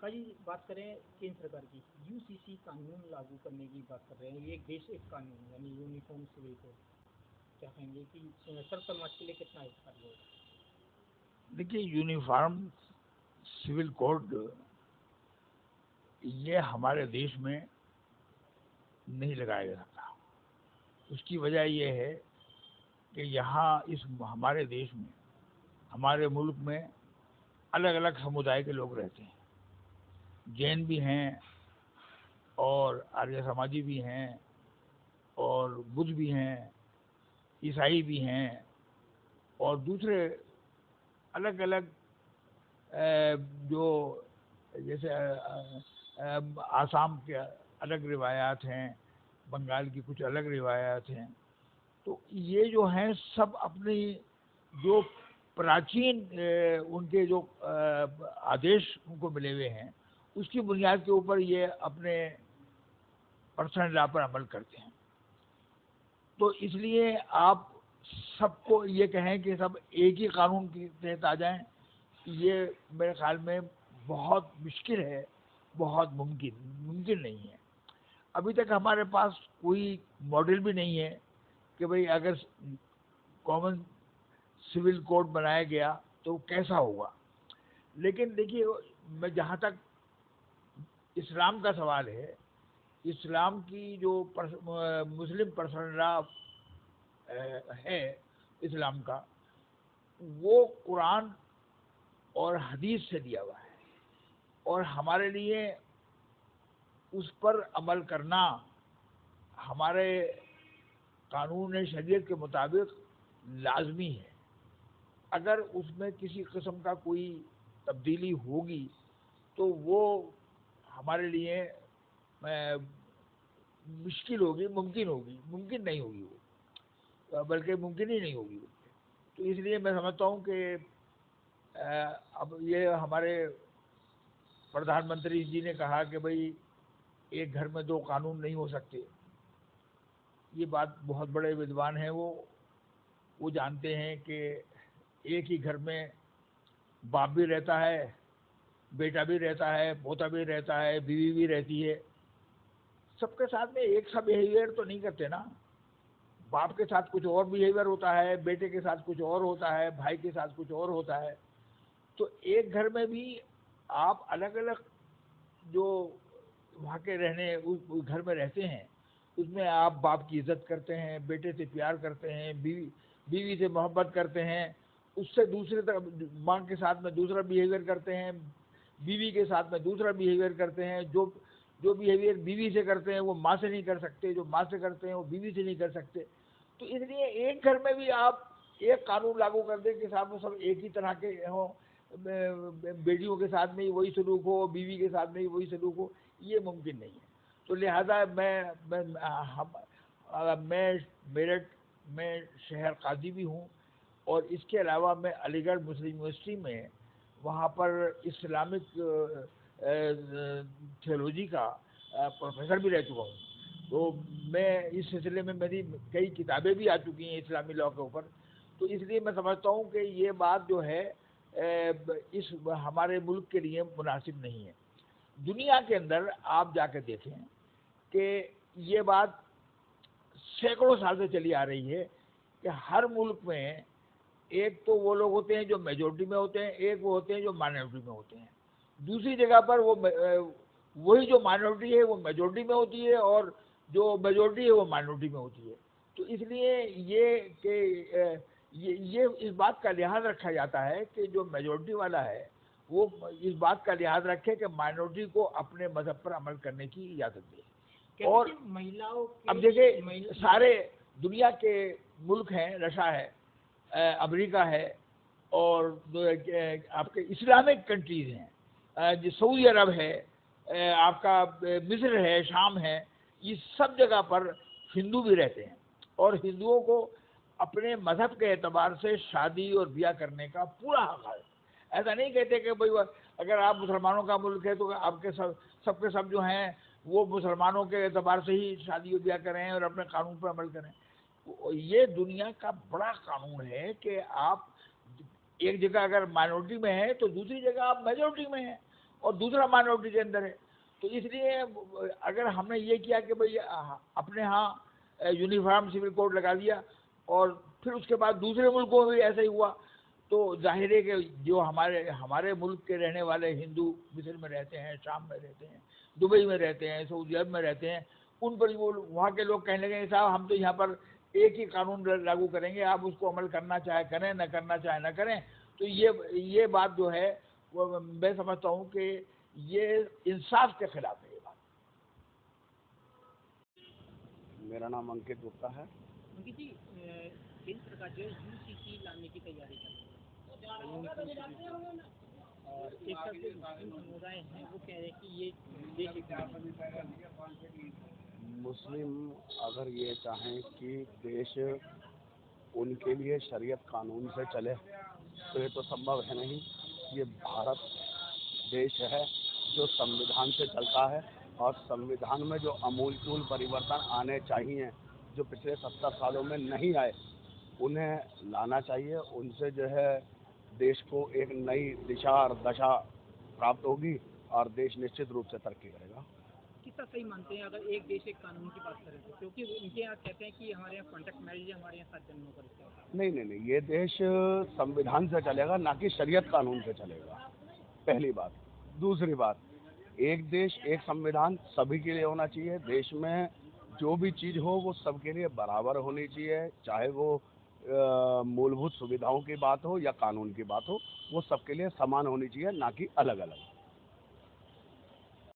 جی بات کریں کیندر سرکار کی یو سی سی قانون لاگو کرنے کی بات کر رہے ہیں. یہ ایک دیش ایک قانون یعنی یونیفارم سول کوڈ. کیا کہیں گے کہ سر سماج کے لیے کتنا فائدہ ہوگا؟ دیکھیے، یونیفارم سول کوڈ یہ ہمارے دیش میں نہیں لگایا جا سکتا. اس کی وجہ یہ ہے کہ یہاں ہمارے دیش میں، ہمارے ملک میں الگ الگ سمودائے کے لوگ رہتے ہیں. جین بھی ہیں اور آریہ سماجی بھی ہیں اور بدھ بھی ہیں، عیسائی بھی ہیں اور دوسرے الگ الگ جو جیسے آسام کے الگ روایات ہیں، بنگال کی کچھ الگ روایات ہیں. تو یہ جو ہیں سب اپنی جو پراچین ان کے جو آدیش ان کو ملے ہوئے ہیں اس کی بنیاد کے اوپر یہ اپنے پرسنل لا پر عمل کرتے ہیں. تو اس لیے آپ سب کو یہ کہیں کہ سب ایک ہی قانون کے تحت آ جائیں، یہ میرے خیال میں بہت مشکل ہے، بہت ممکن نہیں ہے. ابھی تک ہمارے پاس کوئی ماڈل بھی نہیں ہے کہ بھئی اگر کامن سول کوڈ بنایا گیا تو کیسا ہوگا. لیکن دیکھیے، میں جہاں تک اسلام کا سوال ہے، اسلام کی جو مسلم پرسنل لا ہے اسلام کا، وہ قرآن اور حدیث سے دیا ہوا ہے، اور ہمارے لیے اس پر عمل کرنا ہمارے قانون شریعت کے مطابق لازمی ہے. اگر اس میں کسی قسم کا کوئی تبدیلی ہوگی تو وہ ہمارے لیے مشکل ہوگی، ممکن نہیں ہوگی، وہ بلکہ ممکن ہی نہیں ہوگی. تو اس لیے میں سمجھتا ہوں کہ اب یہ ہمارے پردھان منتری جی نے کہا کہ بھئی ایک گھر میں دو قانون نہیں ہو سکتے. یہ بات بہت بڑے ودوان ہیں، وہ جانتے ہیں کہ ایک ہی گھر میں باپ بھی رہتا ہے، بیٹا بھی رہتا ہے، پوتا بھی رہتا ہے، بیوی بھی رہتی ہے. سب کے ساتھ میں ایک سا بیہیویئر تو نہیں کرتے نا. باپ کے ساتھ کچھ اور بیہیویئر ہوتا ہے، بیٹے کے ساتھ کچھ اور ہوتا ہے، بھائی کے ساتھ کچھ اور ہوتا ہے. تو ایک گھر میں بھی آپ الگ الگ جو وہاں کے رہنے اس گھر میں رہتے ہیں، اس میں آپ باپ کی عزت کرتے ہیں، بیٹے سے پیار کرتے ہیں، بیوی سے محبت کرتے ہیں، اس سے دوسرے طرف ماں کے ساتھ میں دوسرا بیہیویئر کرتے ہیں، بیوی کے ساتھ میں دوسرا بیہیویئر کرتے ہیں. جو بیہیویئر بیوی سے کرتے ہیں وہ ماں سے نہیں کر سکتے، جو ماں سے کرتے ہیں وہ بیوی سے نہیں کر سکتے. تو اس لیے ایک گھر میں بھی آپ ایک قانون لاگو کر دیں کہ صاحب وہ سب ایک ہی طرح کے ہوں، بیٹیوں کے ساتھ میں وہی سلوک ہو، بیوی کے ساتھ میں وہی سلوک ہو، یہ ممکن نہیں ہے. تو لہذا میں میرٹھ میں شہر قاضی بھی ہوں، اور اس کے علاوہ میں علی گڑھ مسلم یونیورسٹی میں وہاں پر اسلامک تھیولوجی کا پروفیسر بھی رہ چکا ہوں. تو میں اس سلسلے میں میری کئی کتابیں بھی آ چکی ہیں اسلامی لاء کے اوپر. تو اس لیے میں سمجھتا ہوں کہ یہ بات جو ہے اس ہمارے ملک کے لیے مناسب نہیں ہے. دنیا کے اندر آپ جا کے دیکھیں کہ یہ بات سینکڑوں سال سے چلی آ رہی ہے کہ ہر ملک میں ایک تو وہ لوگ ہوتے ہیں جو میجورٹی میں ہوتے ہیں، ایک وہ ہوتے ہیں جو مائنورٹی میں ہوتے ہیں. دوسری جگہ پر وہی جو مائنورٹی ہے وہ میجورٹی میں ہوتی ہے، اور جو میجورٹی ہے وہ مائنورٹی میں ہوتی ہے. تو اس لیے یہ اس بات کا لحاظ رکھا جاتا ہے کہ جو میجورٹی والا ہے وہ اس بات کا لحاظ رکھے کہ مائنورٹی کو اپنے مذہب پر عمل کرنے کی اجازت دے. اور اب دیکھیں سارے دنیا کے ملک ہیں، رشیا ہے، امریکہ ہے، اور آپ کے اسلامک کنٹریز ہیں، سعودی عرب ہے، آپ کا مصر ہے، شام ہے. یہ سب جگہ پر ہندو بھی رہتے ہیں، اور ہندوؤں کو اپنے مذہب کے اعتبار سے شادی اور بیاہ کرنے کا پورا حق ہے. ایسا نہیں کہتے کہ بھائی اگر آپ مسلمانوں کا ملک ہے تو آپ کے سب کے سب جو ہیں وہ مسلمانوں کے اعتبار سے ہی شادی و بیاہ کریں اور اپنے قانون پر عمل کریں. یہ دنیا کا بڑا قانون ہے کہ آپ ایک جگہ اگر مائنورٹی میں ہیں تو دوسری جگہ آپ میجورٹی میں ہیں، اور دوسرا مائنورٹی کے اندر ہے. تو اس لیے اگر ہم نے یہ کیا کہ بھئی اپنے ہاں یونیفارم سول کوڈ لگا دیا اور پھر اس کے بعد دوسرے ملکوں میں بھی ایسا ہی ہوا, تو ظاہر ہے کہ جو ہمارے ملک کے رہنے والے ہندو مصر میں رہتے ہیں, شام میں رہتے ہیں, دبئی میں رہتے ہیں, سعودی عرب میں رہتے ہیں, ان پر وہ وہاں کے لوگ کہنے لگے صاحب ہم تو یہاں پر ایک ہی قانون لاگو کریں گے, آپ اس کو عمل کرنا چاہے کریں, نہ کرنا چاہے نہ کریں. تو یہ بات جو ہے وہ میں سمجھتا ہوں کہ یہ انصاف کے خلاف ہے یہ بات. میرا نام انکت گپتا ہے. انکت جی, کیندر سرکار جو ہے UCC لانے کی تیاری کر رہی ہے, اور ایک طرف جو مسلم سمودائے ہیں وہ کہہ رہے ہیں کہ یہ دیش ایک مسلم اگر یہ چاہیں کہ دیش ان کے لیے شریعت قانون سے چلے تو یہ تو سمبھو ہے نہیں. یہ بھارت دیش ہے جو سمویدھان سے چلتا ہے, اور سمویدھان میں جو امول چول پریورتن آنے چاہیے جو پچھلے 70 سالوں میں نہیں آئے انہیں لانا چاہیے. ان سے جو ہے دیش کو ایک نئی دشا اور دشا پراپت ہوگی اور دیش نشچت روپ سے ترقی کرے گا. کس طرح صحیح مانتے ہیں اگر ایک دیش ایک قانون کی بات کریں تو, کیونکہ ان کے یہاں کہتے ہیں کہ ہمارے یہاں کانٹیکٹ میرج ہے, ہمارے یہاں 7 جنموں کا رشتہ ہے. نہیں, یہ دیش سمویدھان سے چلے گا, نہ کہ شریعت قانون سے چلے گا, پہلی بات. دوسری بات, ایک دیش ایک سمویدھان سبھی کے لیے ہونا چاہیے. دیش میں جو بھی چیز ہو وہ سب کے لیے برابر ہونی چاہیے, چاہے وہ مولبھوت سویدھاؤں کی بات ہو یا قانون کی بات ہو, وہ سب کے لیے سمان ہونی چاہیے, نہ کہ الگ الگ.